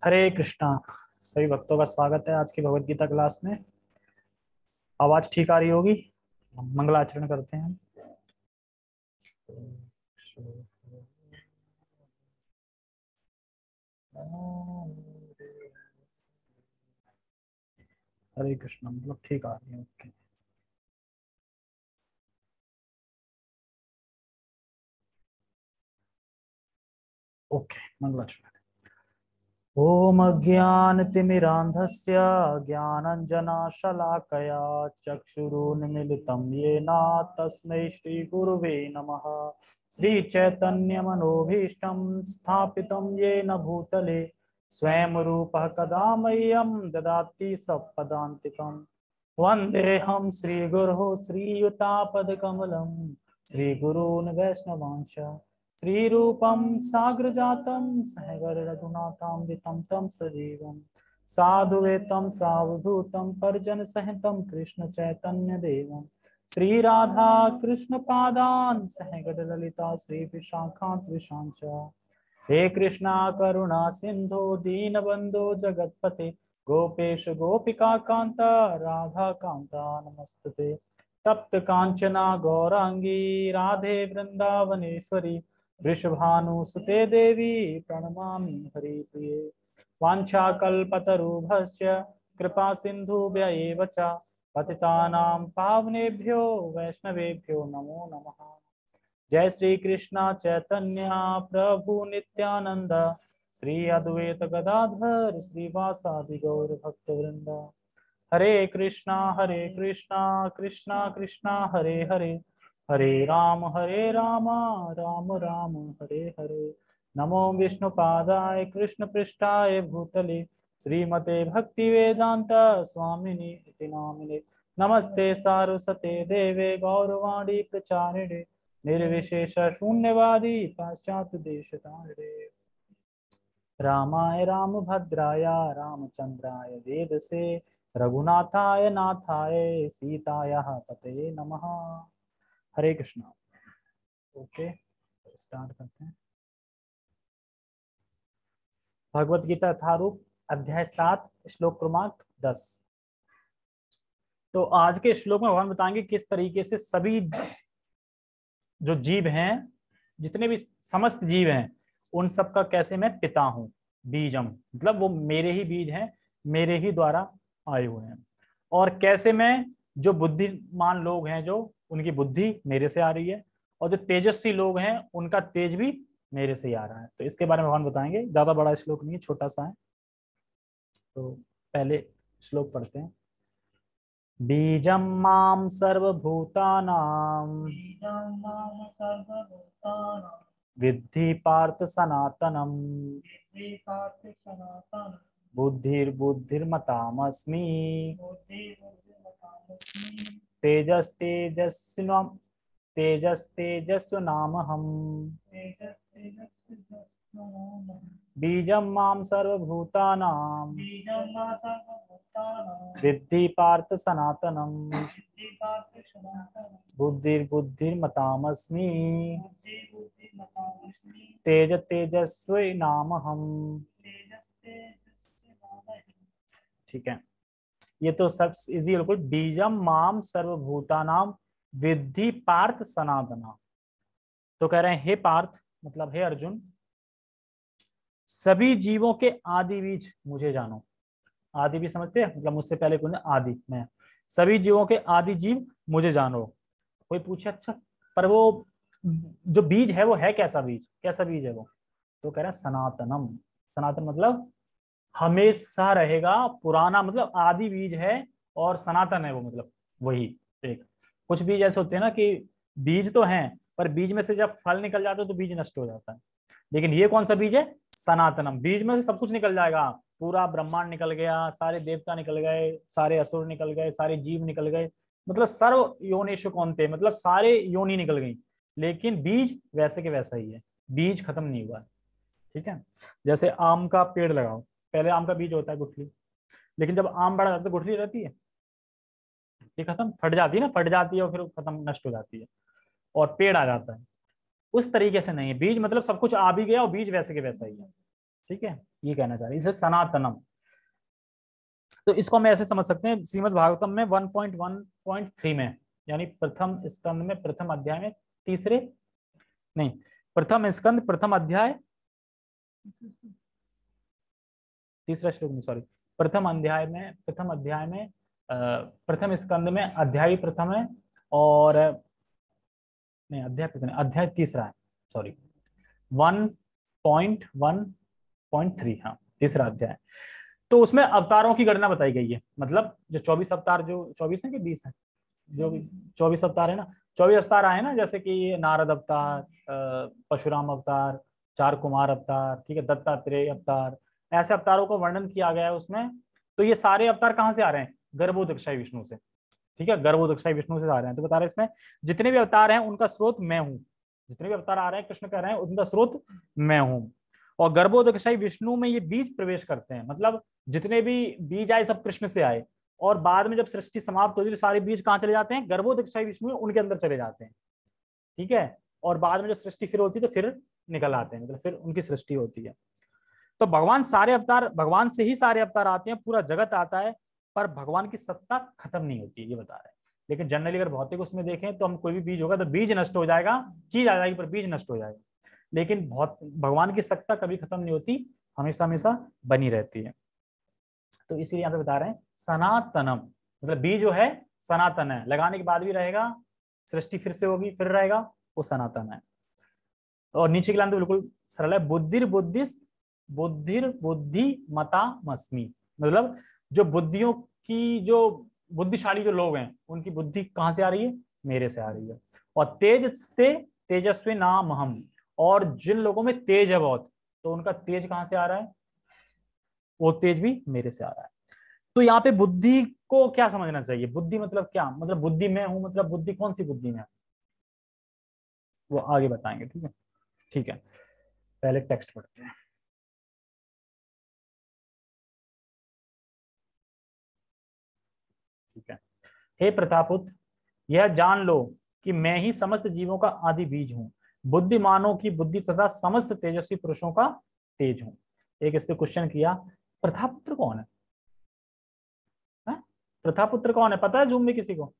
हरे कृष्णा। सभी भक्तों का स्वागत है आज की भगवत गीता क्लास में। आवाज ठीक आ रही होगी। हम मंगलाचरण करते हैं। हरे कृष्णा मतलब ठीक आ रही है। ओके ओके मंगलाचरण। ओम अज्ञानतिमिरान्धस्य ज्ञानञ्जनशलाकया चक्षुरुन्मीलितं येन तस्मै श्रीगुरुवे नमः। श्रीचैतन्यमनोभीष्टं स्थापितं येन भूतले स्वयं रूपः कदा मह्यं ददाति सपदान्तिकम्। वन्देऽहं श्रीगुरुः श्रीयुतापदकमलं श्रीगुरून् वैष्णवांश श्रीरूपं साग्रजातं सहगणरघुनाथान्वितं तं सजीवं साधुवेतं सावधूतं परिजनसहितं कृष्णचैतन्यदेवं श्रीराधा कृष्णपादान् सहगणललिता श्रीविशाखान्विशां च। हे कृष्णा करुणा सिंधु दीनबंधु जगतपते गोपेश गोपिका कांता राधा कांता नमस्तुते। तप्त कांचना गौरांगी राधे वृंदावनेश्वरी वृषभानुसुते देवी प्रणमामि हरिप्रिये। वाञ्छाकल्पतरुभ्यश्च कृपा सिन्धुभ्य एव च पतितानां पावनेभ्यो वैष्णवेभ्यो नमो नमः। जय श्री कृष्ण चैतन्य प्रभु नित्यानंद श्री अद्वैत गदाधर श्रीवासादि गौर भक्त वृंद। हरे कृष्णा कृष्णा कृष्णा हरे हरे हरे राम राम राम हरे हरे। नमो विष्णुपादाय कृष्ण पृष्ठाय भूतले श्रीमते भक्ति वेदांत स्वामिनि इति नामिने। नमस्ते सारस्वते देवे गौरवाणी प्रचारिणे निर्विशेष शून्यवादी पाश्चात्य देशतारिणे। रामाय रामभद्राय रामचंद्राय वेदसे रघुनाथाय नाथाय सीतायाः पतये नमः। हरे कृष्णा। ओके स्टार्ट करते हैं। भगवत गीता यथारूप अध्याय 7 श्लोक क्रमांक 10। तो आज के श्लोक में भगवान बताएंगे किस तरीके से सभी जो जीव हैं, जितने भी समस्त जीव हैं, उन सब का कैसे मैं पिता हूं। बीजम मतलब वो मेरे ही बीज हैं, मेरे ही द्वारा आए हुए हैं। और कैसे मैं जो बुद्धिमान लोग हैं, जो उनकी बुद्धि मेरे से आ रही है, और जो तेजस्वी लोग हैं उनका तेज भी मेरे से ही आ रहा है। तो इसके बारे में भगवान बताएंगे। ज्यादा बड़ा श्लोक नहीं है, छोटा सा है। तो पहले श्लोक पढ़ते हैं। बीजं मां सर्वभूतानां विद्धि पार्थ सनातनम् बुद्धिर्बुद्धिर्मतामस्मि तेजस्तेजस्विनामहम्। बीजं मां सर्वभूतानां विद्धि पार्थ सनातनम् बुद्धिर्बुद्धिर्मतामस्मि तेजस्विनामहम्। ठीक है, ये तो सब इजी बिल्कुल। बीजम माम सर्वभूतानाम विद्धि पार्थ सनातना। तो कह रहे हैं हे पार्थ मतलब हे अर्जुन, सभी जीवों के आदि बीज मुझे जानो। आदि भी समझते हैं, मतलब मुझसे पहले कौन है? आदि मैं। सभी जीवों के आदि जीव मुझे जानो। कोई पूछे अच्छा पर वो जो बीज है वो है कैसा बीज? कैसा बीज है वो? तो कह रहे हैं सनातनम। सनातन मतलब हमेशा रहेगा, पुराना मतलब आदि बीज है, और सनातन है वो मतलब वही। एक कुछ बीज ऐसे होते हैं ना कि बीज तो हैं पर बीज में से जब फल निकल जाता है तो बीज नष्ट हो जाता है। लेकिन ये कौन सा बीज है? सनातनम। बीज में से सब कुछ निकल जाएगा, पूरा ब्रह्मांड निकल गया, सारे देवता निकल गए, सारे असुर निकल गए, सारे जीव निकल गए, मतलब सर्व योनिषु कौनते, मतलब सारे योनि निकल गई। लेकिन बीज वैसे के वैसा ही है, बीज खत्म नहीं हुआ है। ठीक है, जैसे आम का पेड़ लगाओ, पहले आम का बीज होता है गुठली, लेकिन जब आम बड़ा जाता है तो गुठली रहती है, ये खत्म फट जाती है ना, फट जाती है और फिर खत्म नष्ट हो जाती है और पेड़ आ जाता है। उस तरीके से नहीं है, बीज मतलब सब कुछ आ भी गया और बीज वैसे के वैसा ही है। ठीक है, ये कहना चाह रहे हैं, इसलिए सनातनम। तो इसको हम ऐसे समझ सकते हैं, श्रीमद् भागवतम में 1.1.3 में, यानी प्रथम स्कंद में प्रथम अध्याय में तीसरे, नहीं, प्रथम स्कंद प्रथम अध्याय तीसरा श्लोक में, सॉरी, प्रथम अध्याय में प्रथम स्कंद में अध्याय प्रथम है, और नहीं, अध्याय प्रथम, अध्याय तीसरा है, सॉरी, 1.1.3, हाँ, तीसरा अध्याय। तो उसमें अवतारों की गणना बताई गई है, मतलब जो 24 अवतार, जो 24 है कि 20 है, जो 24 अवतार है ना, 24 अवतार आए ना, जैसे कि नारद अवतार, परशुराम अवतार, 4 कुमार अवतार, ठीक है, दत्तात्रेय अवतार, ऐसे अवतारों का वर्णन किया गया है उसमें। तो ये सारे अवतार कहाँ से आ रहे हैं? गर्भोदक्षाई विष्णु से, ठीक है, गर्भोदक्षाई विष्णु से आ रहे हैं। तो बता रहे हैं इसमें जितने भी अवतार हैं उनका स्रोत मैं हूँ, जितने भी अवतार आ रहे हैं कृष्ण कह रहे हैं उनका स्रोत मैं हूँ। और गर्भोदक्षाई विष्णु में ये बीज प्रवेश करते हैं, मतलब जितने भी बीज आए सब कृष्ण से आए, और बाद में जब सृष्टि समाप्त होती है तो सारे बीज कहाँ चले जाते हैं? गर्भोदक्षाई विष्णु उनके अंदर चले जाते हैं, ठीक है। और बाद में जब सृष्टि फिर होती है तो फिर निकल आते हैं, मतलब फिर उनकी सृष्टि होती है। तो भगवान सारे अवतार, भगवान से ही सारे अवतार आते हैं, पूरा जगत आता है, पर भगवान की सत्ता खत्म नहीं होती है, ये बता रहे हैं। लेकिन जनरली अगर भौतिक उसमें देखें तो हम कोई भी बीज होगा तो बीज नष्ट हो जाएगा, चीज आ जाएगी पर बीज नष्ट हो जाएगा, लेकिन भगवान की सत्ता कभी खत्म नहीं होती, हमेशा हमेशा बनी रहती है। तो इसीलिए यहाँ पे बता रहे हैं सनातनम, मतलब बीज जो है सनातन है, लगाने के बाद भी रहेगा, सृष्टि फिर से होगी फिर रहेगा, वो सनातन है। और नीचे के लाइन तो बिल्कुल सरल है, बुद्धिर बुद्धि मता मस्मी, मतलब जो बुद्धियों की, जो बुद्धिशाली जो लोग हैं उनकी बुद्धि कहाँ से आ रही है? मेरे से आ रही है। और तेजस्वी नाम हम, और जिन लोगों में तेज है बहुत, तो उनका तेज कहाँ से आ रहा है? वो तेज भी मेरे से आ रहा है। तो यहाँ पे बुद्धि को क्या समझना चाहिए? बुद्धि मतलब क्या? मतलब बुद्धि मैं हूं, मतलब बुद्धि कौन सी बुद्धि में? वो आगे बताएंगे, ठीक है, ठीक है, पहले टेक्स्ट पढ़ते हैं, ठीक है। हे प्रतापुत्र, यह जान लो कि मैं ही समस्त जीवों का आदि बीज हूँ, बुद्धिमानों की बुद्धि तथा समस्त तेजस्वी पुरुषों का तेज हूँ। एक इस पे क्वेश्चन किया, प्रतापुत्र कौन है? प्रतापुत्र कौन है? पता है जूम में किसी को?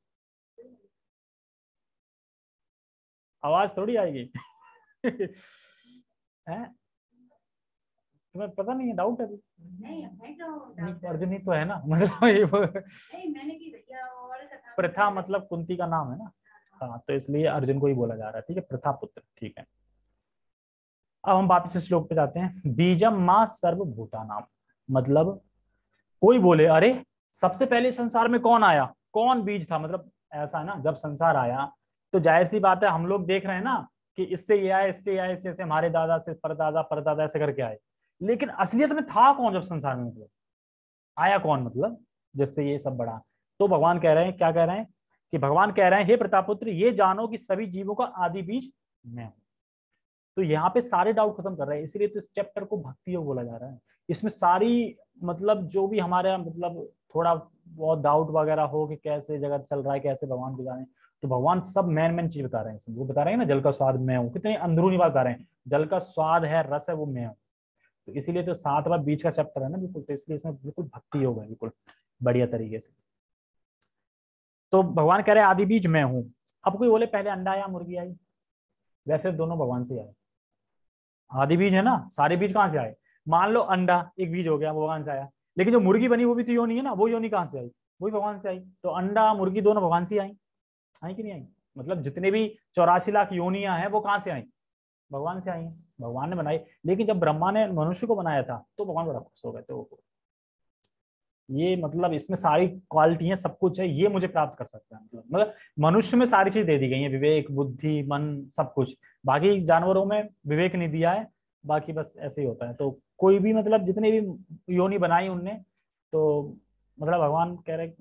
आवाज थोड़ी आएगी है? तुम्हें पता नहीं है? डाउट है? नहीं, अर्जुन ही तो है ना मतलब ये प्रथा मतलब कुंती का नाम है ना, हाँ, तो इसलिए अर्जुन को ही बोला जा रहा है, ठीक है, प्रथापुत्र, ठीक है। अब हम वापस इस श्लोक पे जाते हैं, बीजम माँ सर्वभूता नाम, मतलब कोई बोले अरे सबसे पहले संसार में कौन आया, कौन बीज था, मतलब ऐसा है ना, जब संसार आया तो जाहिर सी बात है हम लोग देख रहे हैं ना कि इससे ये आए, इससे आए, इससे हमारे दादा से परदादा परदादा ऐसे करके आए, लेकिन असलियत में था कौन जब संसार में, मतलब आया कौन, मतलब जिससे ये सब बढ़ा? तो भगवान कह रहे हैं, क्या कह रहे हैं कि भगवान कह रहे हैं हे प्रतापुत्र, ये जानो कि सभी जीवों का आदि बीज मैं हूं। तो यहाँ पे सारे डाउट खत्म कर रहे हैं, इसीलिए तो इस चैप्टर को भक्ति योग बोला जा रहा है। इसमें सारी, मतलब जो भी हमारे, मतलब थोड़ा बहुत डाउट वगैरह हो कि कैसे जगत चल रहा है, कैसे भगवान को जाने, तो भगवान सब मेन चीज बता रहे हैं इसमें। वो बता रहे हैं ना, जल का स्वाद मैं हूँ, कितनी अंदरूनी बात बता रहे हैं, जल का स्वाद है, रस है, वो मैं हूँ। तो इसीलिए तो 7वां बीच का चैप्टर है ना बिल्कुल, तो इसलिए इसमें बिल्कुल भक्ति योग है, बिल्कुल बढ़िया तरीके से। तो भगवान कह रहे हैं आदि बीज मैं हूँ। अब कोई बोले पहले अंडा आया मुर्गी आई, वैसे दोनों भगवान से आए, आदि बीज है ना, सारे बीज कहाँ से आए? मान लो अंडा एक बीज हो गया, वो भगवान से आया, लेकिन जो मुर्गी बनी वो भी तो योनि है ना, वो योनि कहाँ से आई? वही भगवान से आई। तो अंडा मुर्गी दोनों भगवान से आई, आई कि नहीं आई? मतलब जितने भी 84 लाख योनियां हैं वो कहाँ से आई? भगवान से आई, भगवान ने बनाई। लेकिन जब ब्रह्मा ने मनुष्य को बनाया था तो भगवान बड़ा खुश हो गए, तो ये मतलब इसमें सारी क्वालिटियां सब कुछ है, ये मुझे प्राप्त कर सकता है, मतलब मनुष्य में सारी चीज दे दी गई है, विवेक बुद्धि मन सब कुछ, बाकी जानवरों में विवेक नहीं दिया है, बाकी बस ऐसे ही होता है। तो कोई भी, मतलब जितने भी योनि बनाई उनने, तो मतलब भगवान कह रहे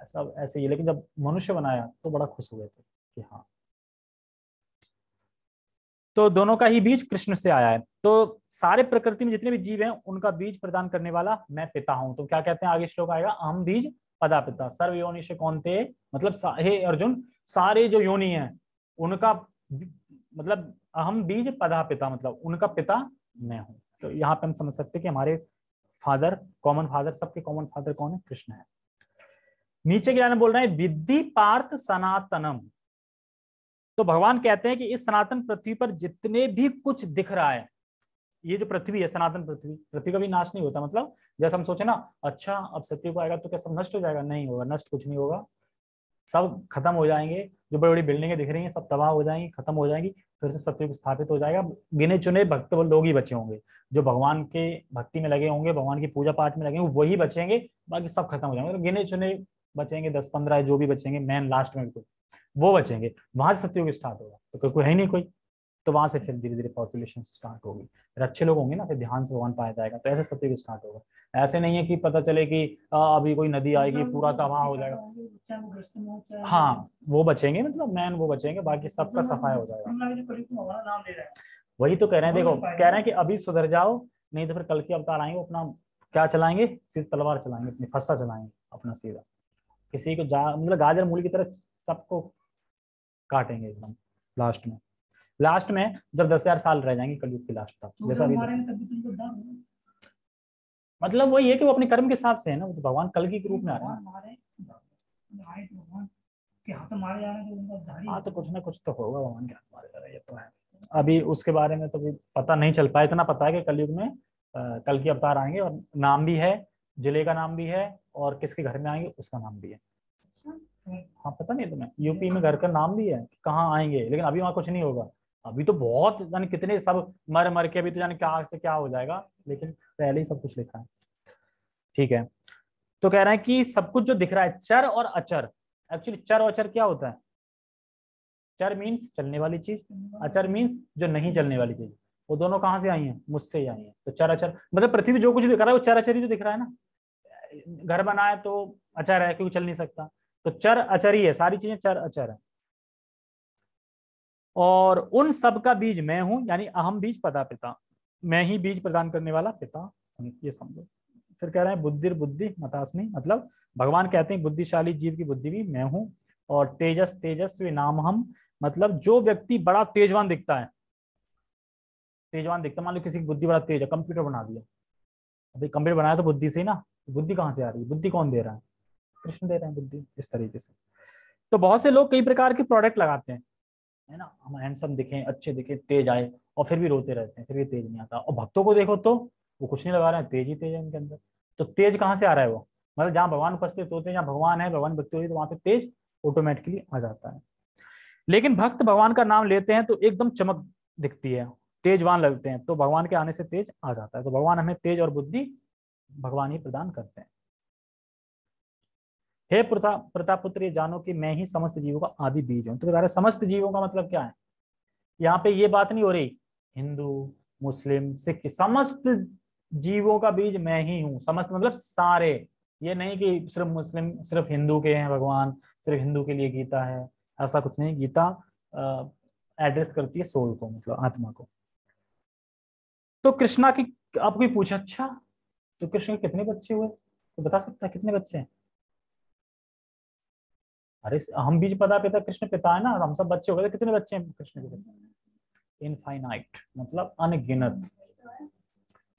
सब ऐसे ही, लेकिन जब मनुष्य बनाया तो बड़ा खुश हुए थे कि हाँ। तो दोनों का ही बीज कृष्ण से आया है। तो सारे प्रकृति में जितने भी जीव हैं उनका बीज प्रदान करने वाला मैं पिता हूं। तो क्या कहते हैं, आगे श्लोक आएगा, अहम बीज पदा पिता सर्व योनि से कौन थे, मतलब हे अर्जुन, सारे जो योनि हैं उनका, मतलब अहम बीज पदा पिता, मतलब उनका पिता मैं हूं। तो यहाँ पे हम समझ सकते हैं कि हमारे फादर, कॉमन फादर, सबके कॉमन फादर कौन है? कृष्ण है। नीचे की लाइन में बोल रहे हैं विद्धि पार्थ सनातनम। तो भगवान कहते हैं कि इस सनातन पृथ्वी पर जितने भी कुछ दिख रहा है, ये जो पृथ्वी है, सनातन पृथ्वी, पृथ्वी का भी नाश नहीं होता। मतलब जैसे हम सोचे ना, अच्छा अब सत्युग आएगा तो क्या सब नष्ट हो जाएगा? नहीं होगा, नष्ट कुछ नहीं होगा, सब खत्म हो जाएंगे। जो बड़ी बड़ी बिल्डिंगें दिख रही हैं सब तबाह हो जाएंगी, खत्म हो जाएंगी, फिर से सत्युग स्थापित हो जाएगा। गिने चुने भक्त लोग ही बचे होंगे, जो भगवान के भक्ति में लगे होंगे, भगवान की पूजा पाठ में लगे होंगे, वही बचेंगे, बाकी सब खत्म हो जाएंगे। तो गिने चुने बचेंगे, 10-15 जो भी बचेंगे, मैन लास्ट में बिल्कुल वो बचेंगे। वहां से सत्युग स्टार्ट होगा, तो कोई है नहीं कोई, तो वहां से फिर धीरे धीरे पॉपुलेशन स्टार्ट होगी, फिर अच्छे लोग होंगे ना, फिर ध्यान से भगवान पाया जाएगा, तो ऐसे सत्युग स्टार्ट होगा। ऐसे नहीं है कि पता चले कि अभी कोई नदी आएगी पूरा तबाह हो जाएगा। हाँ वो बचेंगे, मतलब मैन वो बचेंगे, बाकी सबका सफाया हो जाएगा। वही तो कह रहे हैं, देखो कह रहे हैं कि अभी सुधर जाओ, नहीं तो फिर कल के अवतार आएंगे, अपना क्या चलाएंगे? फिर तलवार चलाएंगे, अपनी फस्सा चलाएंगे अपना सीधा, किसी को मतलब गाजर मूली की तरह सबको काटेंगे एकदम लास्ट में। लास्ट में जब 10,000 साल रह जाएंगे कलयुग की लास्ट तक, जैसा अभी मतलब वही है कि वो अपने कर्म के हिसाब से है ना, वो तो भगवान कल की रूप में आ रहा है। हाँ तो कुछ ना कुछ तो होगा भगवान के हाथ मारे जा रहा है, ये तो है। अभी उसके बारे में तो भी पता नहीं चल पाया, इतना पता है कि कलयुग में कल की अवतार आएंगे, और नाम भी है, जिले का नाम भी है, और किसके घर में आएंगे उसका नाम भी है। हाँ पता नहीं तुम्हें, यूपी में घर का नाम भी है, कहाँ आएंगे, लेकिन अभी वहाँ कुछ नहीं होगा। अभी तो बहुत जाने कितने सब मर मर के, अभी तो जाने क्या से क्या हो जाएगा, लेकिन पहले ही सब कुछ लिखा है। ठीक है, तो कह रहे हैं कि सब कुछ जो दिख रहा है, चर और अचर, एक्चुअली चर और अचर क्या होता है? चर मीन्स चलने वाली चीज, अचर मीन्स जो नहीं चलने वाली चीज। वो दोनों कहाँ से आई हैं? मुझसे ही आई हैं। तो चर अचर मतलब पृथ्वी जो कुछ दिख रहा है वो चर अचर ही तो दिख रहा है ना। घर बना है तो अचर है, क्योंकि चल नहीं सकता, तो चर अचर ही है, सारी चीजें चर अचर है। और उन सब का बीज मैं हूं, यानी अहम बीज पदा पिता, मैं ही बीज प्रदान करने वाला पिता, ये समझो। फिर कह रहे हैं बुद्धिर बुद्धि मतास्मि, मतलब भगवान कहते हैं बुद्धिशाली जीव की बुद्धि भी मैं हूं, और तेजस तेजस्वी नाम हम, मतलब जो व्यक्ति बड़ा तेजवान दिखता है, तेजवान दिखता, मान लो किसी की बुद्धि बड़ा तेज है, कंप्यूटर बना दिया, अभी कंप्यूटर बनाया तो बुद्धि से ही ना, बुद्धि कहाँ से आ रही है? बुद्धि कौन दे रहा है? कृष्ण दे रहे हैं बुद्धि, इस तरीके से। तो बहुत से लोग कई प्रकार के प्रोडक्ट लगाते हैं, है ना, हम हैंडसम दिखें, अच्छे दिखे, तेज आए, और फिर भी रोते रहते हैं, फिर भी तेज नहीं आता। और भक्तों को देखो तो वो कुछ नहीं लगा रहे हैं, तेज ही तेज है उनके अंदर। तो तेज कहाँ से आ रहा है? वो मतलब जहाँ भगवान उपस्थित होते हैं, जहाँ भगवान है, भगवान भक्ति होती है, तो वहां पे तेज ऑटोमेटिकली आ जाता है। लेकिन भक्त भगवान का नाम लेते हैं तो एकदम चमक दिखती है, तेजवान लगते हैं, तो भगवान के आने से तेज आ जाता है। तो भगवान हमें तेज और बुद्धि भगवान ही प्रदान करते हैं। हे प्रतापुत्र, ये जानो कि मैं ही समस्त जीवों का आदि बीज हूं। तो बता रहे समस्त जीवों का मतलब क्या है? यहाँ पे ये बात नहीं हो रही हिंदू मुस्लिम सिख, समस्त जीवों का बीज मैं ही हूँ। समस्त मतलब सारे, ये नहीं कि सिर्फ मुस्लिम सिर्फ हिंदू के हैं भगवान, सिर्फ हिंदू के लिए गीता है, ऐसा कुछ नहीं। गीता एड्रेस करती है सोल को, मतलब आत्मा को। तो कृष्णा की, आप कोई पूछा अच्छा तो कृष्ण के कितने बच्चे हुए, तो बता सकता है कितने बच्चे हैं? अरे हम बीज पदा पिता, कृष्ण पिता है ना, हम सब बच्चे हो गए, तो कितने बच्चे हैं कृष्ण के? इनफाइनाइट, मतलब अनगिनत,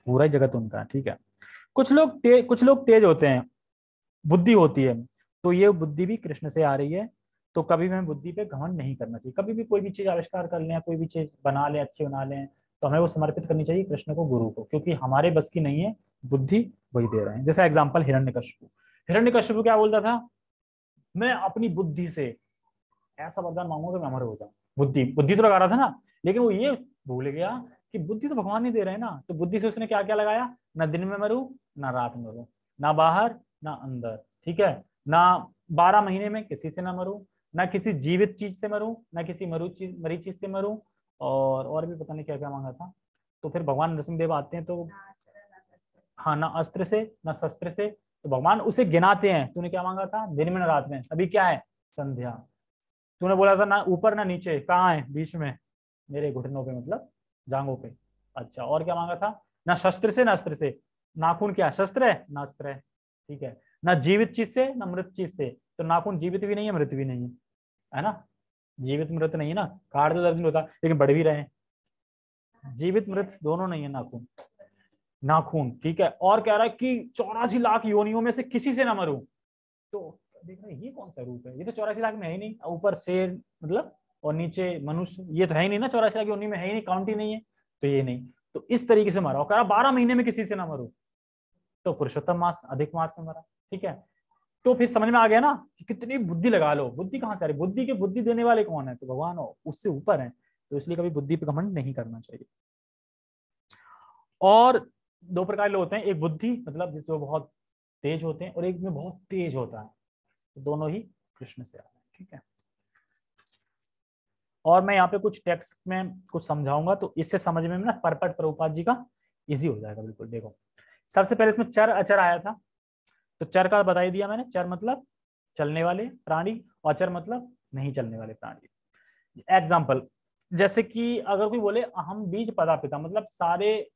पूरा जगत उनका है। ठीक है, कुछ लोग तेज होते हैं, बुद्धि होती है, तो ये बुद्धि भी कृष्ण से आ रही है। तो कभी भी हमें बुद्धि पे घमंड नहीं करना चाहिए। कभी भी कोई भी चीज आविष्कार कर लें, कोई भी चीज बना लें, अच्छी बना लें, तो हमें वो समर्पित करनी चाहिए कृष्ण को, गुरु को, क्योंकि हमारे बस की नहीं है, बुद्धि वही दे रहे हैं। जैसा एग्जाम्पल हिरण्यकशिपु, हिरण्यकशिपु क्या बोलता था? मैं अपनी बुद्धि से ऐसा वरदान मांगूंगा कि मैं अमर हो जाऊं। बुद्धि बुद्धि तो लगा रहा था ना, लेकिन वो ये भूल गया कि बुद्धि तो भगवान ही दे रहे हैं ना। तो बुद्धि से उसने क्या क्या लगाया? ना दिन में मरूं, ना रात में मरूं, ना बाहर ना अंदर, ठीक है, ना 12 महीने में किसी से ना मरूं, ना किसी जीवित चीज से मरूं, ना किसी मरी चीज से मरूं, और भी पता नहीं क्या क्या मांगा था। तो फिर भगवान नरसिंहदेव आते हैं तो, हाँ, ना अस्त्र से ना शस्त्र से, तो भगवान उसे गिनाते हैं, तूने क्या मांगा था? दिन में ना रात में, अभी क्या है? संध्या। तूने बोला था ना ऊपर ना नीचे, कहाँ है? बीच में, मेरे घुटनों पे, मतलब जांघों पे। अच्छा, और क्या मांगा था? ना शस्त्र से ना अस्त्र से, नाखून क्या शस्त्र है? ना अस्त्र है, ठीक है। ना जीवित चीज से ना मृत चीज से, तो नाखून जीवित भी नहीं है, मृत भी नहीं है ना, जीवित मृत नहीं है ना, काट तो दर्द नहीं होता, लेकिन बढ़ भी रहे हैं, जीवित मृत दोनों नहीं है नाखून। नाखून, ठीक है, और कह रहा है कि 84 लाख योनियों में से किसी से ना मरूं। तो देख रहे ये कौन सा रूप है, ये तो 84 लाख में है ही नहीं, ऊपर शेर मतलब और नीचे मनुष्य, ये तो है ही नहीं ना, 84 लाख योनि में है ही नहीं, काउंट ही नहीं है, तो ये नहीं। तो इस तरीके से मरा, कह रहा 12 महीने में किसी से ना मरूं, तो पुरुषोत्तम मास अधिक मास में मरा, ठीक है। तो फिर समझ में आ गया ना कि कितनी बुद्धि लगा लो, बुद्धि कहां से आ रही, बुद्धि के बुद्धि देने वाले कौन है, तो भगवान हो, उससे ऊपर है, तो इसलिए कभी बुद्धि पे घमंड नहीं करना चाहिए। और दो प्रकार के लोग होते हैं, एक बुद्धि मतलब जिसमें बहुत तेज होते हैं, और एक में बहुत तेज होता है, तो दोनों ही कृष्ण से आते हैं, ठीक है। और मैं यहाँ पे कुछ टेक्स्ट में कुछ समझाऊंगा, तो इससे समझ में ना परपट प्रभुपाद जी का इजी हो जाएगा बिल्कुल। देखो सबसे पहले इसमें चर अचर आया था, तो चर का बता ही दिया मैंने, चर मतलब चलने वाले प्राणी, अचर मतलब नहीं चलने वाले प्राणी। एग्जाम्पल, जैसे कि अगर कोई बोले अहम बीज पदा पिता, मतलब सारे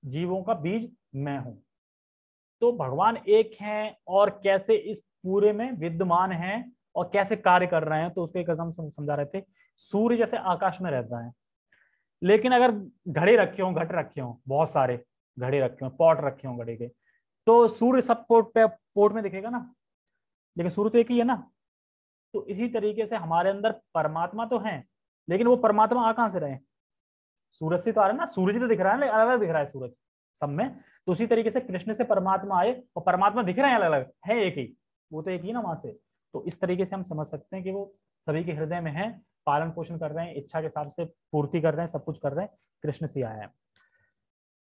जीवों का बीज मैं हूं, तो भगवान एक हैं और कैसे इस पूरे में विद्यमान हैं और कैसे कार्य कर रहे हैं, तो उसको एक हम समझा रहे थे। सूर्य जैसे आकाश में रहता है, लेकिन अगर घड़े रखे हों, घट रखे हों, बहुत सारे घड़े रखे हों, पॉट रखे हों घड़े के, तो सूर्य सब पोर्ट में दिखेगा ना, लेकिन सूर्य तो एक ही है ना। तो इसी तरीके से हमारे अंदर परमात्मा तो है, लेकिन वो परमात्मा आ कहां से रहे, सूरज से तो आ रहा है ना, सूरज ही तो दिख रहा है, अलग अलग दिख रहा है सूरज सब में। तो उसी तरीके से कृष्ण से परमात्मा आए और परमात्मा दिख रहे हैं अलग अलग, है एक ही, वो तो एक ही ना वहां से। तो इस तरीके से हम समझ सकते हैं कि वो सभी के हृदय में है, पालन पोषण कर रहे हैं, इच्छा के हिसाब से पूर्ति कर रहे हैं, सब कुछ कर रहे हैं, कृष्ण से आया है।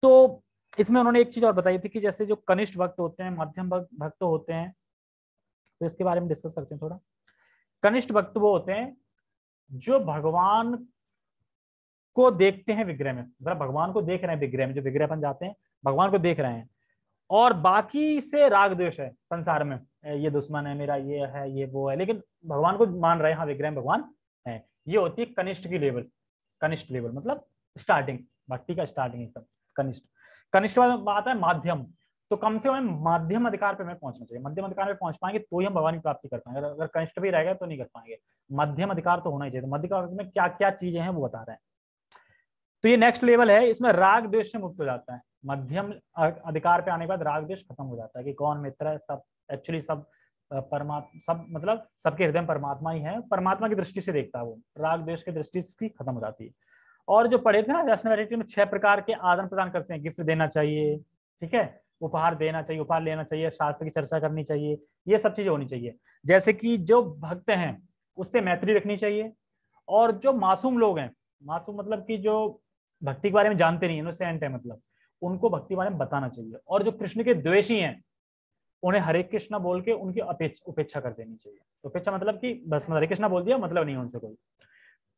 तो इसमें उन्होंने एक चीज और बताई थी कि जैसे जो कनिष्ठ भक्त होते हैं, मध्यम भक्त होते हैं, तो इसके बारे में डिस्कस करते हैं थोड़ा। कनिष्ठ भक्त वो होते हैं जो भगवान को देखते हैं विग्रह में, मतलब भगवान को देख रहे हैं विग्रह में, जो विग्रह बन जाते हैं भगवान को देख रहे हैं, और बाकी से राग द्वेष है संसार में, ये दुश्मन है मेरा, ये है, ये वो है, लेकिन भगवान को मान रहे हैं, हाँ विग्रह में भगवान है। ये होती है कनिष्ठ की लेवल, कनिष्ठ लेवल मतलब स्टार्टिंग, भक्ति का स्टार्टिंग एकदम कनिष्ठ। कनिष्ठ बात है माध्यम, तो कम से कम मध्यम अधिकार पे हमें पहुंचना चाहिए, मध्यम अधिकार पे पहुंच पाएंगे तो ही हम भगवान की प्राप्ति कर पाएंगे, अगर कनिष्ठ भी रहेगा तो नहीं कर पाएंगे। मध्यम अधिकार तो होना ही चाहिए, तो मध्य अधिकार में क्या क्या चीजें हैं वो बता रहे हैं। तो ये नेक्स्ट लेवल है, इसमें राग द्वेष से मुक्त हो जाता है, मध्यम अधिकार पे आने के बाद राग द्वेष खत्म हो जाता है, कि कौन मित्र है, सब एक्चुअली सब परमात्मा, सब मतलब सबके हृदय में परमात्मा ही है, परमात्मा की दृष्टि से देखता है वो, राग द्वेष की दृष्टि से खत्म हो जाती है। और जो पढ़े थे ना वैष्णव में 6 प्रकार के आदान प्रदान करते हैं, गिफ्ट देना चाहिए, ठीक है, उपहार देना चाहिए, उपहार लेना चाहिए, शास्त्र की चर्चा करनी चाहिए, ये सब चीजें होनी चाहिए। जैसे कि जो भक्त हैं उससे मैत्री रखनी चाहिए, और जो मासूम लोग हैं, मासूम मतलब कि जो भक्ति के बारे में जानते नहीं, इनोसेंट है मतलब, उनको भक्ति के बारे में बताना चाहिए। और जो कृष्ण के द्वेषी हैं उन्हें हरे कृष्णा बोल के उनकी उपेक्षा कर देनी चाहिए। उपेक्षा मतलब कि बस हरे कृष्णा बोल दिया, मतलब नहीं उनसे कोई।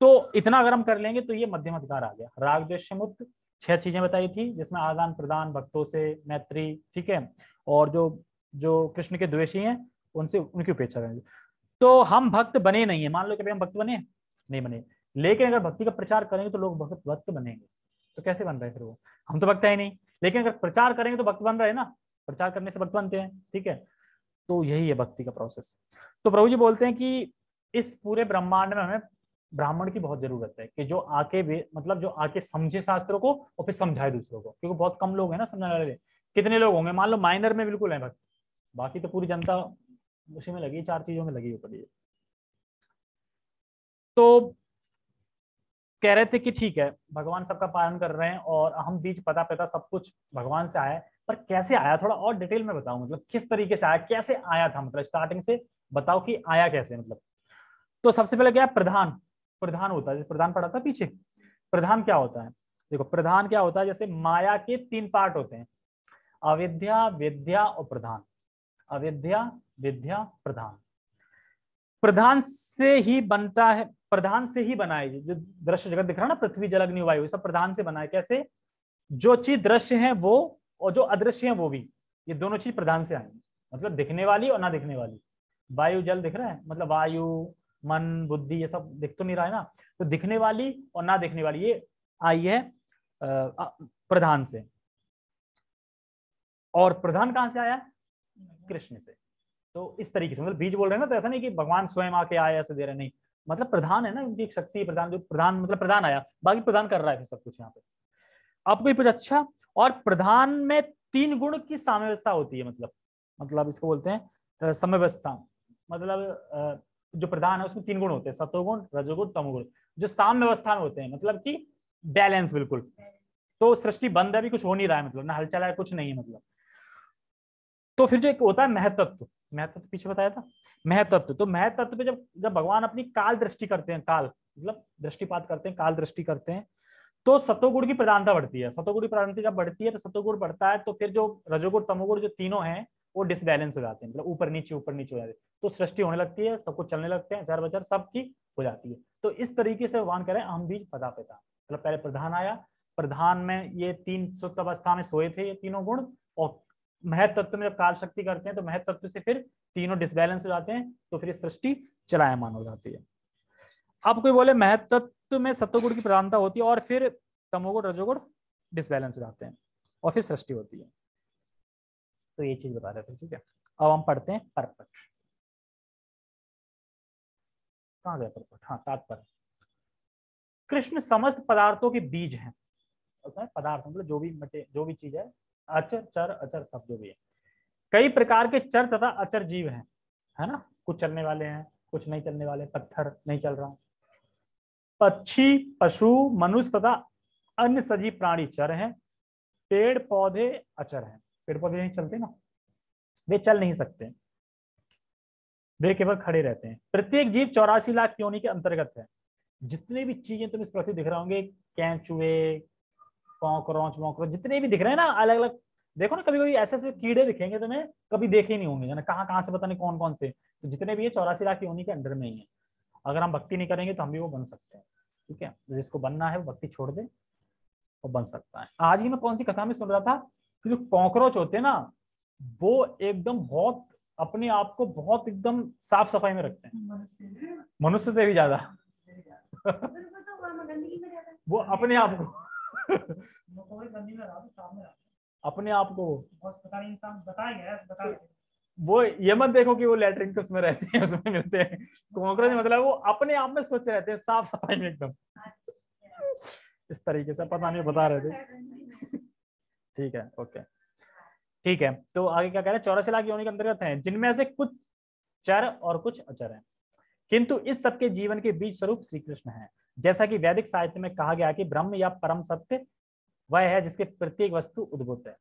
तो इतना अगर हम कर लेंगे तो ये मध्यम अधिकार आ गया, राग द्वेष से मुक्त। 6 चीजें बताई थी जिसमें आदान प्रदान, भक्तों से मैत्री, ठीक है, और जो जो कृष्ण के द्वेषी हैं उनसे उनकी उपेक्षा करेंगे। तो हम भक्त बने नहीं है, मान लो कि हम भक्त बने नहीं बने, लेकिन अगर भक्ति का प्रचार करेंगे तो लोग भक्त बनेंगे। तो कैसे बन रहे हैं फिर वो, हम तो भक्त है ही नहीं, लेकिन अगर प्रचार करेंगे तो भक्त बन रहे हैं ना, प्रचार करने से भक्त बनते हैं, ठीक है। तो यही है भक्ति का प्रोसेस। तो प्रभु जी बोलते हैं कि इस पूरे ब्रह्मांड में हमें ब्राह्मण की बहुत जरूरत है, कि जो आके मतलब जो आके समझे शास्त्रों को और फिर समझाए दूसरों को, क्योंकि बहुत कम लोग हैं ना समझने वाले। कितने लोग होंगे, मान लो माइनर में बिल्कुल है भक्त, बाकी तो पूरी जनता उसी में लगी, 4 चीजों में लगी हुई पड़ी है। तो कह रहे थे कि ठीक है भगवान सबका पालन कर रहे हैं, और हम बीज पता पिता सब कुछ भगवान से आया है, पर कैसे आया थोड़ा और डिटेल में बताओ, मतलब किस तरीके से आया, कैसे आया था, मतलब स्टार्टिंग से बताओ कि आया कैसे मतलब। तो सबसे पहले क्या है, प्रधान, प्रधान होता है, प्रधान पढ़ा था पीछे। प्रधान क्या होता है, देखो प्रधान क्या होता है, जैसे माया के 3 पार्ट होते हैं, अविद्या, विद्या और प्रधान। अविद्या, विद्या, प्रधान। प्रधान से ही बनता है, प्रधान से ही बना है, जो दृश्य जगत दिख रहा है ना, पृथ्वी जल अग्नि वायु, सब प्रधान से बना है। कैसे, जो चीज दृश्य है वो और जो अदृश्य है वो भी, ये दोनों चीज प्रधान से आएंगी, मतलब दिखने वाली और ना दिखने वाली। वायु जल दिख रहा है, मतलब वायु मन बुद्धि ये सब दिख तो नहीं रहा है ना, तो दिखने वाली और ना दिखने वाली ये आई है प्रधान से। और प्रधान कहां से आया, कृष्ण से। तो इस तरीके से मतलब बीज बोल रहे हैं ना, तो ऐसा नहीं कि भगवान स्वयं आके आया ऐसे दे रहे, नहीं, मतलब प्रधान है ना, उनकी एक शक्ति प्रधान, जो प्रधान मतलब प्रधान आया, बाकी प्रधान कर रहा है सब कुछ यहाँ पे। आपको ये पूछा अच्छा, और प्रधान में 3 गुण की साम्यावस्था होती है, मतलब इसको बोलते हैं समव्यवस्था। मतलब जो प्रधान है उसमें 3 गुण होते हैं, सतोगुण, रजोगुण, तमोगुण, जो साम्यावस्था में होते हैं, मतलब कि बैलेंस बिल्कुल। तो सृष्टि बंद है, अभी कुछ हो नहीं रहा है, मतलब ना हलचल है, कुछ नहीं है मतलब। तो फिर जो एक होता है महतत्व, महतत्व पीछे बताया था, महतत्व। तो महतत्व पे जब जब भगवान अपनी काल दृष्टि करते हैं, काल मतलब दृष्टिपात करते हैं, काल दृष्टि करते हैं, तो सतोगुण की प्रधानता बढ़ती है। सतोगुण की प्रधानता जब बढ़ती है तो सतोगुण बढ़ता है, तो फिर जो रजोगुण तमोगुण जो तीनों हैं वो डिसबैलेंस हो जाते हैं, मतलब ऊपर नीचे हो जाते हैं। तो सृष्टि होने लगती है, सब कुछ चलने लगते हैं, अचार बचार सबकी हो जाती है। तो इस तरीके से भगवान कह रहे हैं अहम बीज पदा पिता, मतलब पहले प्रधान आया, प्रधान में ये 3 सुप्त अवस्था में सोए थे ये तीनों गुण, और महत तत्व में जब काल शक्ति करते हैं तो महत तत्व से फिर तीनों डिसबैलेंस हो जाते हैं, तो फिर सृष्टि चलायमान हो जाती है। अब कोई बोले महत तत्व में सत्वगुण की प्रधानता होती है और फिर तमोगुण रजोगुण डिसबैलेंस हो जाते हैं और फिर सृष्टि होती है। तो ये चीज बता रहे थे, ठीक है। अब हम पढ़ते हैं परपट। कहाँ गया परपट? हाँ, तात्पर्य। कृष्ण समस्त पदार्थों के बीज हैं। पदार्थ मतलब जो भी जो भी चीज है, अचर चर अचर सब जो भी है। कई प्रकार के चर तथा अचर जीव हैं, है ना। कुछ चलने वाले हैं, कुछ नहीं चलने वाले, पत्थर नहीं चल रहा। पक्षी, पशु, मनुष्य तथा अन्य सजीव प्राणी चर हैं। पेड़ पौधे अचर हैं। पेड़ पौधे नहीं चलते ना, वे चल नहीं सकते, वे केवल खड़े रहते हैं। प्रत्येक जीव 84 लाख योनि के अंतर्गत है। जितने भी चीजें तुम इस पृथ्वी दिख रहे होंगे, कैंचुए, कॉकरोच वॉकरोच जितने भी दिख रहे हैं ना अलग अलग, देखो ना कभी कभी ऐसे ऐसे कीड़े दिखेंगे तुम्हें, कभी देखे ही नहीं होंगे ना, कहाँ कहाँ से पता नहीं कौन कौन से। तो जितने भी है 84 लाख योनि के अंडर में ही है। अगर हम भक्ति नहीं करेंगे तो हम भी वो बन सकते हैं, ठीक है। जिसको बनना है वो भक्ति छोड़ दे, वो बन सकता है। आज ही मैं कौन सी कथा में सुन रहा था कि जो कॉकरोच होते हैं ना, वो एकदम बहुत अपने आप को बहुत एकदम साफ सफाई में रखते हैं, मनुष्य से भी ज्यादा। वो अपने आप को अपने आप को वो ये मत देखो कि वो लैट्रिन के उसमें रहते हैं, उसमें मिलते हैं कॉकरोच, मतलब वो अपने आप में स्वच्छ रहते हैं, साफ सफाई में एकदम। इस तरीके से पता नहीं बता रहे थे। ठीक है, ओके, ठीक है। तो आगे क्या कह रहे हैं, 84 लाख योनि के अंतर्गत हैं, जिनमें से कुछ चर और कुछ अचर हैं, किंतु इस सबके जीवन के बीच स्वरूप श्री कृष्ण है। जैसा कि वैदिक साहित्य में कहा गया कि ब्रह्म या परम सत्य वह है जिसके प्रत्येक वस्तु उद्भूत है।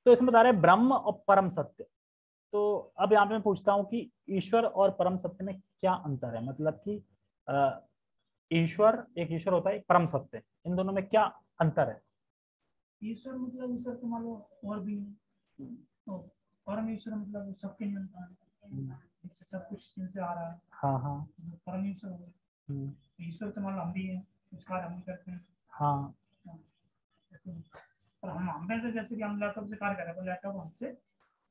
तो इसमें बता रहे हैं ब्रह्म और परम सत्य। तो अब यहाँ पे मैं पूछता हूँ कि ईश्वर और परम सत्य में क्या अंतर है, मतलब कि ईश्वर, एक ईश्वर होता है, एक परम सत्य, इन दोनों में क्या अंतर है? ईश्वर मतलब ईश्वर तो मान लो और भी तो परमेश्वर मतलब सबके नियंत्रण, इससे सब कुछ इनसे आ रहा है। हाँ हाँ, परमेश्वर हो गया। ईश्वर तो मान लो हम भी है, कुछ कार्य हम करते हैं। हाँ, पर हम में से जैसे कि हम लैपटॉप से कार्य कर रहे हैं, लैपटॉप हमसे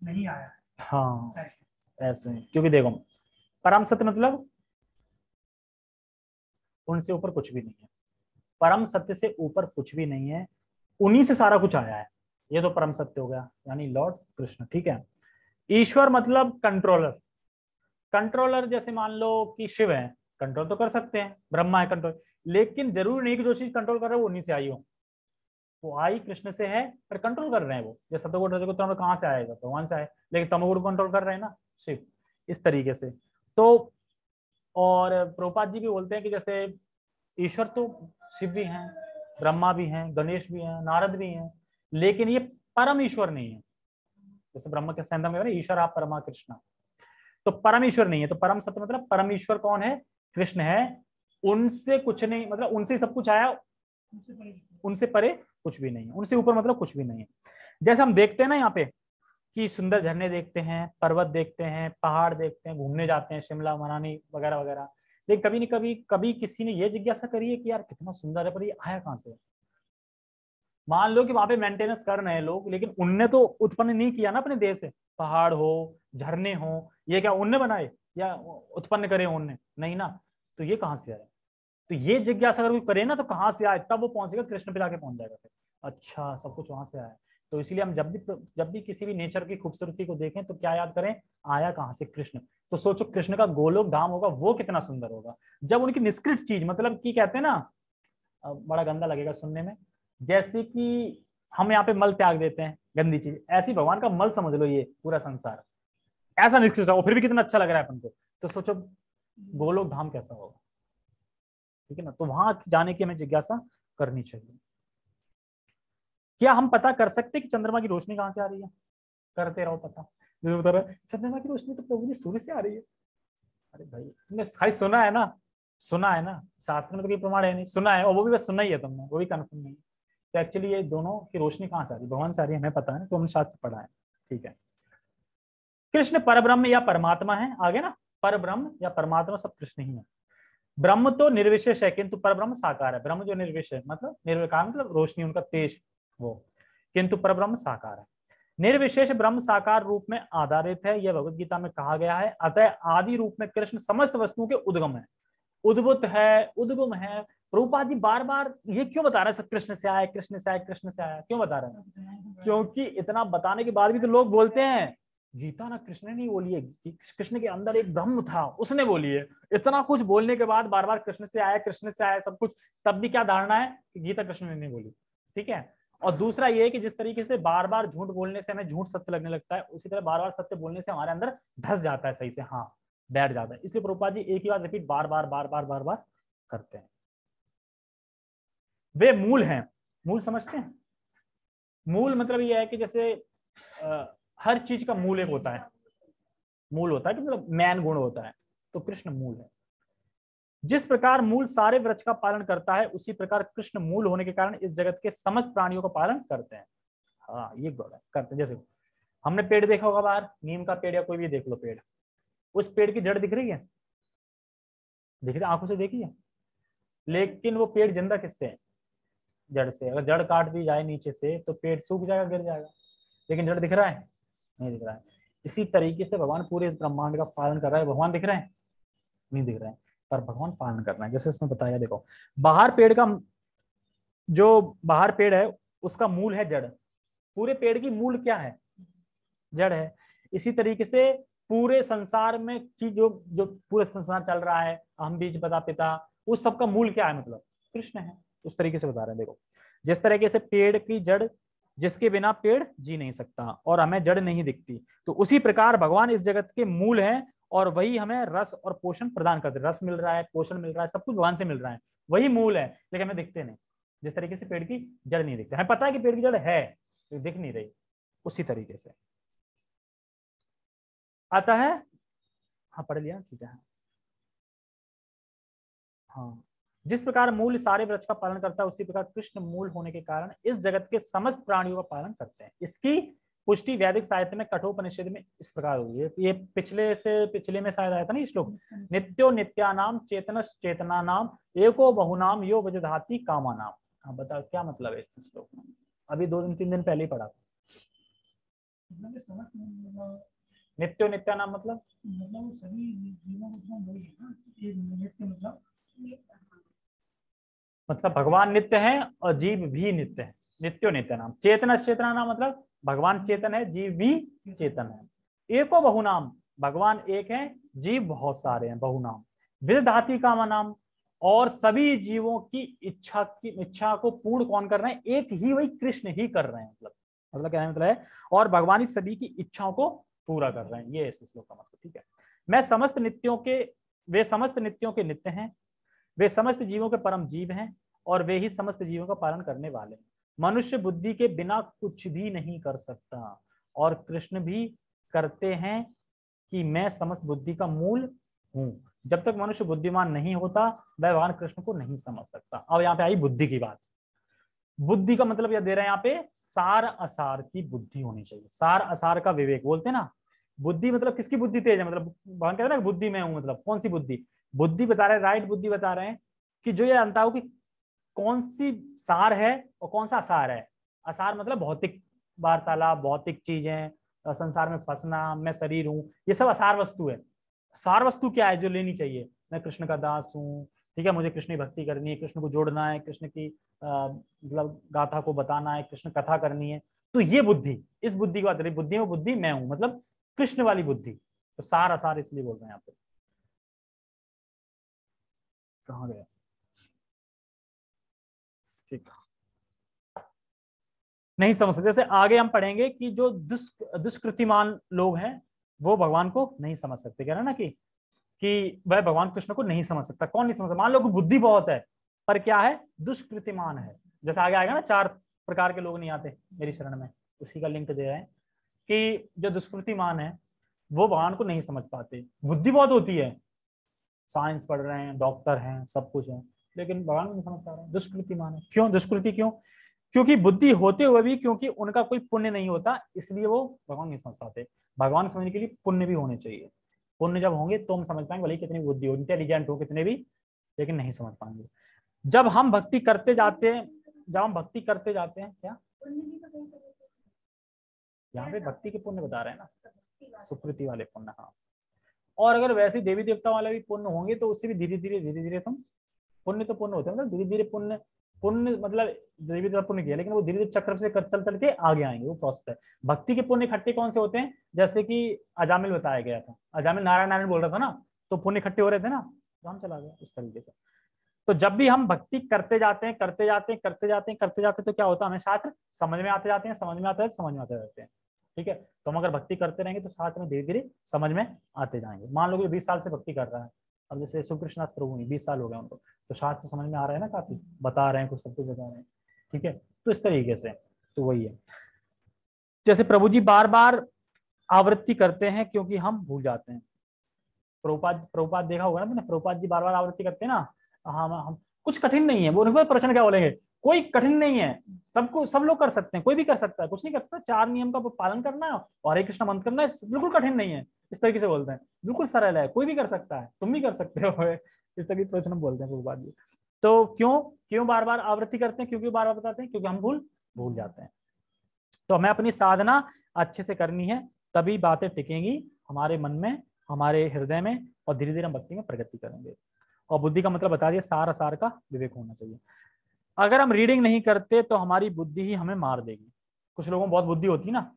नहीं आया है। हाँ, ऐसे ही। क्योंकि देखो परम सत्य मतलब उनसे ऊपर कुछ भी नहीं है, परम सत्य से ऊपर कुछ भी नहीं है, उन्हीं से सारा कुछ आया है। ये तो परम सत्य हो गया, यानी लॉर्ड कृष्ण, ठीक है। ईश्वर मतलब कंट्रोलर। कंट्रोलर जैसे मान लो कि शिव है, कंट्रोल तो कर सकते हैं, ब्रह्मा है कंट्रोल, लेकिन जरूरी नहीं कि जो चीज कंट्रोल कर रहे हो वो उन्हीं से आई हो। वो आई कृष्ण से है, पर कंट्रोल कर रहे हैं वो। जैसे सतोगुण रजोगुण तमोगुण कहाँ से आएगा, भगवान से आए, लेकिन तमोगुण कंट्रोल कर रहे हैं ना शिव, इस तरीके से। तो और प्रभुपाद जी भी बोलते हैं कि जैसे ईश्वर तो शिव भी हैं, ब्रह्मा भी हैं, गणेश भी हैं, नारद भी हैं, लेकिन ये परम ईश्वर नहीं है। जैसे ब्रह्म के संदर्भ में ईश्वर आप परमा कृष्ण, तो परम ईश्वर नहीं है। तो परम सत्य मतलब परम ईश्वर कौन है? कृष्ण है। उनसे कुछ नहीं, मतलब उनसे सब कुछ आया, उनसे परे कुछ भी नहीं है, उनसे ऊपर मतलब कुछ भी नहीं है। जैसे हम देखते हैं ना यहाँ पे कि सुंदर झरने देखते हैं, पर्वत देखते हैं, पहाड़ देखते हैं, घूमने जाते हैं शिमला मनाली वगैरह वगैरह, लेकिन कभी नहीं कभी किसी ने ये जिज्ञासा करी है कि यार कितना सुंदर है, पर ये आया कहाँ से? मान लो कि वहां पे मेंटेनेंस कर रहे हैं लोग, लेकिन उनने तो उत्पन्न नहीं किया ना अपने देश से। पहाड़ हो, झरने हो, ये क्या उनने बनाए या उत्पन्न करे उनने? नहीं ना। तो ये कहाँ से आए? तो ये जिज्ञासा अगर कोई करे ना तो कहाँ से आए, तब वो पहुंचेगा कृष्ण पे जाके पहुंच जाएगा फिर। अच्छा, सब कुछ वहां से आया। तो इसलिए हम जब भी किसी भी नेचर की खूबसूरती को देखें तो क्या याद करें, आया कहाँ से? कृष्ण। तो सोचो कृष्ण का गोलोक धाम होगा वो कितना सुंदर होगा, जब उनकी निष्कृत चीज, मतलब की कहते हैं ना, बड़ा गंदा लगेगा सुनने में, जैसे कि हम यहाँ पे मल त्याग देते हैं, गंदी चीज, ऐसे ही भगवान का मल समझ लो ये पूरा संसार, ऐसा निष्कृष्ट हो, फिर भी कितना अच्छा लग रहा है अपन को। तो सोचो गोलोक धाम कैसा होगा, ठीक है ना। तो वहां जाने की हमें जिज्ञासा करनी चाहिए। क्या हम पता कर सकते कि चंद्रमा की रोशनी कहाँ से आ रही है? करते रहो पता। जो बता रहा है चंद्रमा की रोशनी तो प्रभु जी सूर्य से आ रही है। अरे भाई तुमने खाली सुना है ना, सुना है ना, शास्त्र में तो कोई प्रमाण है नहीं, सुना है, और वो भी बस सुना ही है तुमने, वो भी कंफर्म नहीं। तो एक्चुअली ये दोनों की रोशनी कहाँ से आ रही है? भगवान से आ रही है, हमें पता है, तो हमने शास्त्र पढ़ा है, ठीक है। कृष्ण परब्रह्म या परमात्मा है, आगे ना, परब्रह्म या परमात्मा सब कृष्ण ही है। ब्रह्म तो निर्विशेष है, किंतु परब्रह्म साकार है। ब्रह्म जो निर्विशेष है मतलब निर्विकार मतलब रोशनी, उनका तेज वो, किंतु परब्रह्म साकार है। निर्विशेष ब्रह्म साकार रूप में आधारित है, यह भगवत गीता में कहा गया है। अतः आदि रूप में कृष्ण समस्त वस्तुओं के उद्गम है, उद्भुत है, उद्गम है। प्रभुपाद जी बार बार ये क्यों बता रहे हैं सब कृष्ण से आया, कृष्ण से आया, कृष्ण से आया, क्यों बता रहे हैं? क्योंकि इतना बताने के बाद भी तो लोग बोलते हैं गीता ना कृष्ण ने नहीं बोली है, कृष्ण के अंदर एक ब्रह्म था उसने बोली है। इतना कुछ बोलने के बाद बार बार कृष्ण से आया, कृष्ण से आया सब कुछ, तब भी क्या धारणा है कि गीता कृष्ण ने नहीं बोली, ठीक है। और दूसरा ये है कि जिस तरीके से बार बार झूठ बोलने से हमें झूठ सत्य लगने लगता है, उसी तरह बार बार सत्य बोलने से हमारे अंदर धस जाता है सही से, हाँ बैठ जाता है। इसलिए प्रभुपाद जी एक ही बात रिपीट बार बार बार बार बार बार करते हैं। वे मूल हैं, मूल समझते हैं? मूल मतलब ये है कि जैसे हर चीज का मूल एक होता है, मूल होता है कि मतलब मैन गुण होता है, तो कृष्ण मूल है। जिस प्रकार मूल सारे वृक्ष का पालन करता है, उसी प्रकार कृष्ण मूल होने के कारण इस जगत के समस्त प्राणियों का पालन करते हैं। हाँ ये गौर है, करते हैं। जैसे हमने पेड़ देखा होगा बाहर, नीम का पेड़ या कोई भी देख लो पेड़, उस पेड़ की जड़ दिख रही है, दिख रही आंखों से देखी है, लेकिन वो पेड़ जिंदा किससे है? जड़ से। अगर जड़ काट दी जाए नीचे से तो पेड़ सूख जाएगा, गिर जाएगा, लेकिन जड़ दिख रहा है? नहीं दिख रहा है। इसी तरीके से भगवान पूरे इस ब्रह्मांड का पालन कर रहा है। भगवान दिख रहे हैं? नहीं दिख रहे हैं, पर भगवान पालन कर रहे हैं। जैसे इसमें बताया, देखो बाहर पेड़ का, जो बाहर पेड़ है उसका मूल है जड़, पूरे पेड़ की मूल क्या है? जड़ है। इसी तरीके से पूरे संसार में चीज जो जो पूरे संसार चल रहा है, हम बीज बता पिता, उस सबका मूल क्या है? मतलब कृष्ण है। उस तरीके से बता रहे हैं। देखो जिस तरीके से पेड़ की जड़, जिसके बिना पेड़ जी नहीं सकता और हमें जड़ नहीं दिखती, तो उसी प्रकार भगवान इस जगत के मूल हैं और वही हमें रस और पोषण प्रदान करते हैं। रस मिल रहा है, पोषण मिल रहा है, सब कुछ भगवान से मिल रहा है, वही मूल है, लेकिन हमें दिखते नहीं। जिस तरीके से पेड़ की जड़ नहीं दिखती, हमें पता है कि पेड़ की जड़ है, तो दिख नहीं रही, उसी तरीके से आता है। हाँ पढ़ लिया, ठीक है। हाँ, जिस प्रकार मूल सारे वृक्ष का पालन करता है, उसी प्रकार कृष्ण मूल होने के कारण इस जगत के समस्त प्राणियों का पालन करते हैं। इसकी पुष्टि वैदिक साहित्य में कठोपनिषद में इस प्रकार हुई है। ये पिछले में शायद आया था ना ये श्लोक, नित्यो नित्यानाम चेतनस चेतनानाम एको बहुनाम यो वजधाति कामानाम। हाँ बताओ क्या मतलब है इस श्लोक में? अभी 2-3 दिन पहले ही पढ़ा था। नित्यो नित्यानाम मतलब सभी जीवों को वही है ना, एक नित्य मतलब भगवान नित्य है और जीव भी नित्य है। नित्यो नित्य नाम, चेतन चेतना नाम मतलब भगवान चेतन है, जीव भी चेतन है। एको बहुनाम, भगवान एक है, जीव बहुत सारे हैं, बहुनाम। विदधाति कामा नाम, और सभी जीवों की इच्छा को पूर्ण कौन कर रहे हैं? एक ही, वही कृष्ण ही कर रहे हैं। मतलब क्या मतलब है, और भगवान ही सभी की इच्छाओं को पूरा कर रहे हैं। ये इस श्लोक का मतलब, ठीक है। मैं समस्त नित्यों के, वे समस्त नित्यों के नित्य हैं, वे समस्त जीवों के परम जीव हैं और वे ही समस्त जीवों का पालन करने वाले हैं। मनुष्य बुद्धि के बिना कुछ भी नहीं कर सकता, और कृष्ण भी करते हैं कि मैं समस्त बुद्धि का मूल हूं। जब तक मनुष्य बुद्धिमान नहीं होता, वह भगवान कृष्ण को नहीं समझ सकता। अब यहाँ पे आई बुद्धि की बात। बुद्धि का मतलब यह दे रहे हैं यहाँ पे, सार असार की बुद्धि होनी चाहिए। सार असार का विवेक बोलते हैं ना। बुद्धि मतलब किसकी बुद्धि तेज है? मतलब भगवान कहते हैं ना बुद्धि में हूं, मतलब कौन सी बुद्धि? बुद्धि बता रहे हैं, राइट बुद्धि बता रहे हैं कि जो ये जानता हो कि कौन सी सार है और कौन सा असार है। असार मतलब भौतिक वार्तालाप, भौतिक चीजें, संसार में फंसना, मैं शरीर हूं, ये सब असार वस्तु है। सार वस्तु क्या है जो लेनी चाहिए? मैं कृष्ण का दास हूँ, ठीक है, मुझे कृष्ण की भक्ति करनी है, कृष्ण को जोड़ना है, कृष्ण की मतलब गाथा को बताना है, कृष्ण कथा करनी है। तो ये बुद्धि, इस बुद्धि की बात करें, बुद्धि में बुद्धि मैं हूं, मतलब कृष्ण वाली बुद्धि। तो सार असार इसलिए बोल रहे हैं यहाँ पे। कहाँ गया? ठीक है। नहीं समझ सकते। जैसे आगे हम पढ़ेंगे कि जो दुष्कृतिमान लोग हैं वो भगवान को नहीं समझ सकते, कह रहे हैं ना कि वह भगवान कृष्ण को नहीं समझ सकता। कौन नहीं समझ सकता? मान लो कि बुद्धि बहुत है पर क्या है, दुष्कृतिमान है। जैसे आगे आएगा ना, 4 प्रकार के लोग नहीं आते मेरी शरण में, उसी का लिंक दे रहे हैं कि जो दुष्कृतिमान है वो भगवान को नहीं समझ पाते। बुद्धि बहुत होती है, साइंस पढ़ रहे हैं, डॉक्टर हैं, सब कुछ है, लेकिन भगवान को नहीं समझ पा रहे हैं, दुष्कृतिमान है। क्यों दुष्कृति? क्यों? क्योंकि बुद्धि होते हुए भी, क्योंकि उनका कोई पुण्य नहीं होता, इसलिए वो भगवान नहीं समझ पाते। भगवान समझने के लिए पुण्य भी होने चाहिए। पुण्य जब होंगे तो हम समझ पाएंगे, भले कितनी बुद्धि हो, इंटेलिजेंट हो कितने भी, लेकिन नहीं समझ पाएंगे। जब हम भक्ति करते जाते हैं, क्या यहाँ पे भक्ति के पुण्य बता रहे हैं ना, सुकृति वाले पुण्य। हाँ, और अगर वैसे देवी देवता वाले भी पुण्य होंगे तो उससे भी धीरे धीरे तुम, पुण्य तो पुण्य होते हैं, मतलब धीरे धीरे पुण्य, मतलब देवी देवता पुण्य किया, लेकिन वो धीरे धीरे चक्र से चल के आगे आएंगे, वो प्रोसेस है। भक्ति के पुण्य इकट्ठे कौन से होते हैं? जैसे कि अजामिल बताया गया था, अजामिल नारायण नारायण बोल रहा था ना, तो पुण्य इकट्ठे हो रहे थे ना, राम चला गया इस तरीके से। तो जब भी हम भक्ति करते जाते हैं तो क्या होता है, हमें शास्त्र समझ में आते जाते हैं, समझ में आते रहते हैं। ठीक है, तो हम अगर भक्ति करते रहेंगे तो साथ में धीरे धीरे समझ में आते जाएंगे। मान लो कि 20 साल से भक्ति कर रहा है, अब जैसे सुकृष्णदास प्रभु ने 20 साल हो गए उनको, तो शास्त्र समझ में आ रहा है ना, काफी बता रहे हैं, कुछ सब कुछ बता रहे हैं। ठीक है, तो इस तरीके से तो वही है। जैसे प्रभु जी बार बार आवृत्ति करते हैं क्योंकि हम भूल जाते हैं। प्रभुपाद देखा होगा ना तुमने, प्रभुपाद जी बार बार आवृत्ति करते हैं ना। हम कुछ कठिन नहीं है, वो प्रश्न क्या बोलेंगे, कोई कठिन नहीं है, सबको सब लोग कर सकते हैं, कोई भी कर सकता है, कुछ नहीं कर सकता, 4 नियम का पालन करना है और हरे कृष्ण मंत्र करना है, बिल्कुल कठिन नहीं है। इस तरीके से बोलते हैं, बिल्कुल सरल है, कोई भी कर सकता है, तुम भी कर सकते हो। इस तरीके से वचन बोलते हैं प्रभुपाद जी। तो क्यों क्यों बार बार आवृत्ति करते हैं? क्योंकि बार बार बताते हैं, क्योंकि हम भूल जाते हैं। तो हमें अपनी साधना अच्छे से करनी है, तभी बातें टिकेंगी हमारे मन में, हमारे हृदय में, और धीरे धीरे हम भक्ति में प्रगति करेंगे। और बुद्धि का मतलब बता दिया, सार का विवेक होना चाहिए। अगर हम रीडिंग नहीं करते तो हमारी बुद्धि ही हमें मार देगी। कुछ लोगों को बहुत बुद्धि होती है ना,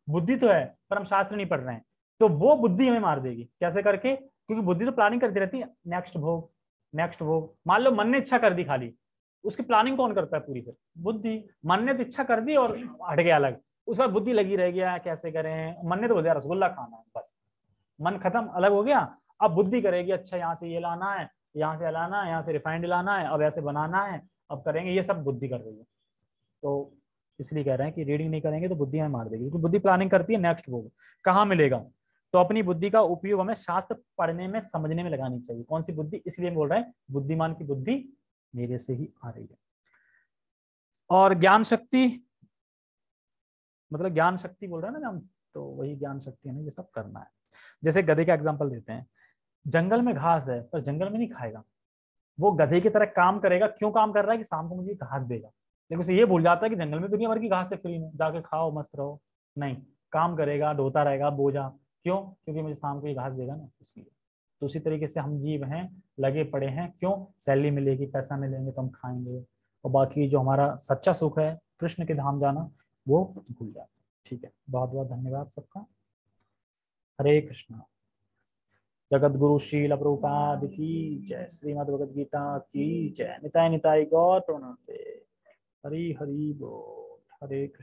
बुद्धि तो है पर हम शास्त्र नहीं पढ़ रहे हैं, तो वो बुद्धि हमें मार देगी। कैसे करके? क्योंकि बुद्धि तो प्लानिंग करती रहती है, नेक्स्ट भोग। मान लो मन ने इच्छा कर दी खाली, उसकी प्लानिंग कौन करता है पूरी? फिर बुद्धि। मन ने तो इच्छा कर दी और हट गया अलग, उसके बाद बुद्धि लगी रह गया कैसे करें। मन ने तो बोल दिया रसगुल्ला खाना है, बस मन खत्म, अलग हो गया। अब बुद्धि करेगी, अच्छा यहाँ से ये लाना है, यहाँ से लाना है, यहाँ से रिफाइंड लाना है, अब ऐसे बनाना है, अब करेंगे, ये सब बुद्धि कर रही है। तो इसलिए कह रहे हैं कि रीडिंग नहीं करेंगे तो बुद्धि हमें मार देगी, क्योंकि बुद्धि प्लानिंग करती है नेक्स्ट भोग कहाँ मिलेगा। तो अपनी बुद्धि का उपयोग हमें शास्त्र पढ़ने में, समझने में लगानी चाहिए। कौन सी बुद्धि? इसलिए बोल रहे हैं बुद्धिमान की बुद्धि मेरे से ही आ रही है। और ज्ञान शक्ति, मतलब ज्ञान शक्ति बोल रहे हैं ना हम, तो वही ज्ञान शक्ति हमें ये सब करना है। जैसे गधे का एग्जांपल देते हैं, जंगल में घास है पर जंगल में नहीं खाएगा, वो गधे की तरह काम करेगा। क्यों काम कर रहा है? कि शाम को मुझे घास देगा, लेकिन उसे ये भूल जाता है कि जंगल में दुनिया भर की घास है, फ्री में जाके खाओ मस्त रहो। नहीं, काम करेगा, ढोता रहेगा बोझा। क्यों? क्योंकि मुझे शाम को ये घास देगा ना, इसलिए। तो उसी तरीके से हम जीव हैं, लगे पड़े हैं। क्यों? सैलरी मिलेगी, पैसा मिलेंगे तो हम खाएंगे, और बाकी जो हमारा सच्चा सुख है, कृष्ण के धाम जाना, वो भूल जाते। ठीक है, बहुत बहुत धन्यवाद सबका। हरे कृष्णा। जगत गुरु श्रील प्रभुपाद की जय। श्रीमद् भगवद गीता की जय। निताय निताय गौर प्रणते। हरि हरि बोल। हरे कृष्ण।